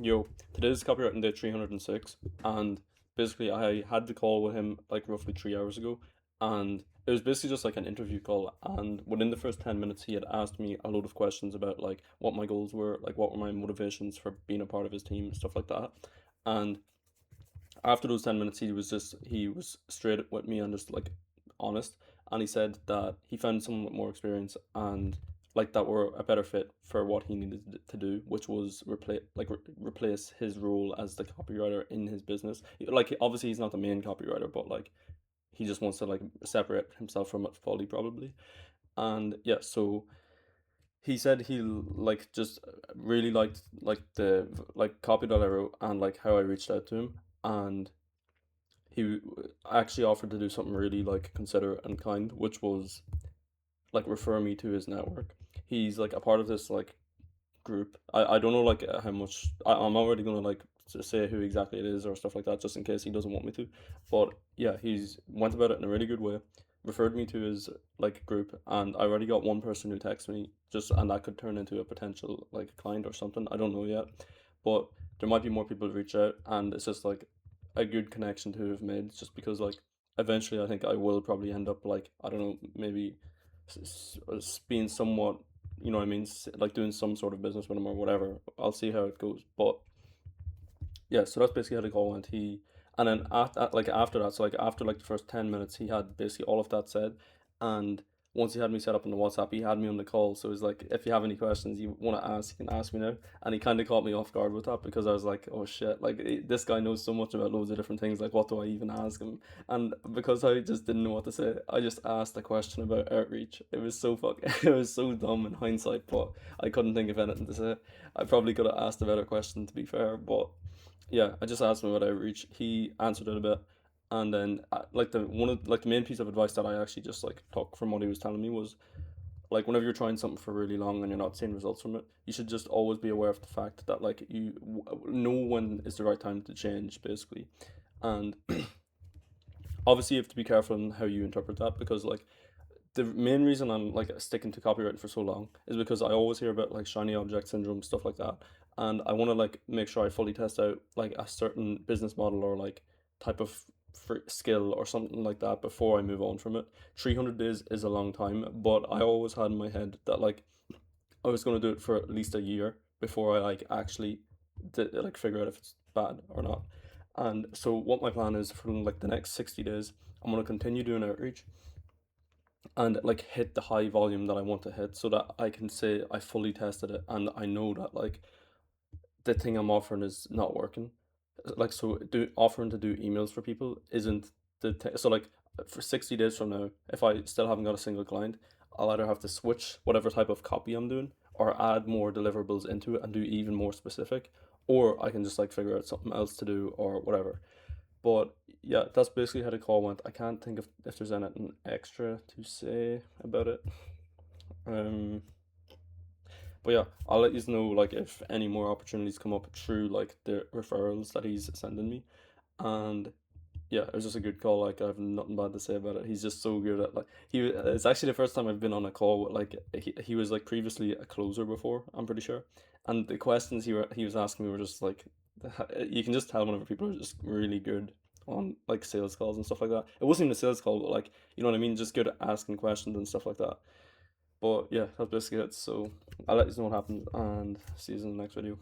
Yo, today's copywriting day 306, and basically I had the call with him like roughly 3 hours ago, and it was basically just like an interview call. And within the first 10 minutes, he had asked me a load of questions about like what my goals were, like what were my motivations for being a part of his team, stuff like that. And after those 10 minutes, he was straight with me and just like honest, and he said that he found someone with more experience and like that were a better fit for what he needed to do, which was replace his role as the copywriter in his business. Like obviously he's not the main copywriter, but like he just wants to like separate himself from it fully probably. And yeah, so he said he like just really liked like the like copy that I wrote and like how I reached out to him, and he actually offered to do something really like considerate and kind, which was like refer me to his network. He's like a part of this like group. I don't know like how much I'm already gonna like say who exactly it is or stuff like that just in case he doesn't want me to. But yeah, he's went about it in a really good way. Referred me to his like group, and I already got one person who texts me just, and that could turn into a potential like client or something. I don't know yet, but there might be more people to reach out, and it's just like a good connection to have made. Just because like eventually I think I will probably end up like I don't know, maybe being somewhat, you know what I mean, like doing some sort of business with him or whatever. I'll see how it goes. But yeah, so that's basically how the call went. He and then after that, so like after like the first 10 minutes, he had basically all of that said, and once he had me set up on the WhatsApp, he had me on the call. So it's like if you have any questions you want to ask, you can ask me now. And he kind of caught me off guard with that because I was like, oh shit, like this guy knows so much about loads of different things. Like what do I even ask him? And because I just didn't know what to say, I just asked a question about outreach. It was so it was so dumb in hindsight, but I couldn't think of anything to say. I probably could have asked a better question to be fair, but yeah, I just asked him about outreach. He answered it a bit, and then like the main piece of advice that I actually just like took from what he was telling me was like whenever you're trying something for really long and you're not seeing results from it, you should just always be aware of the fact that like know when is the right time to change, basically. And obviously you have to be careful in how you interpret that, because like the main reason I'm like sticking to copywriting for so long is because I always hear about like shiny object syndrome, stuff like that, and I want to like make sure I fully test out like a certain business model or like type of skill or something like that before I move on from it. 300 days is a long time, but I always had in my head that like I was going to do it for at least a year before I like actually like figure out if it's bad or not. And so what my plan is for like the next 60 days, I'm going to continue doing outreach and like hit the high volume that I want to hit so that I can say I fully tested it and I know that like the thing I'm offering is not working. Like so do offering to do emails for people isn't so like for 60 days from now, if I still haven't got a single client, I'll either have to switch whatever type of copy I'm doing or add more deliverables into it and do even more specific, or I can just like figure out something else to do or whatever. But yeah, that's basically how the call went. I can't think of if there's anything extra to say about it. Um, but yeah, I'll let you know like if any more opportunities come up through like the referrals that he's sending me. And yeah, it was just a good call. Like I have nothing bad to say about it. He's just so good at like It's actually the first time I've been on a call with like he was like previously a closer before. I'm pretty sure, and the questions he was asking me were just like you can just tell whenever people are just really good on like sales calls and stuff like that. It wasn't even a sales call, but like you know what I mean, just good at asking questions and stuff like that. But yeah, that's basically it. So I'll let you know what happens and see you in the next video.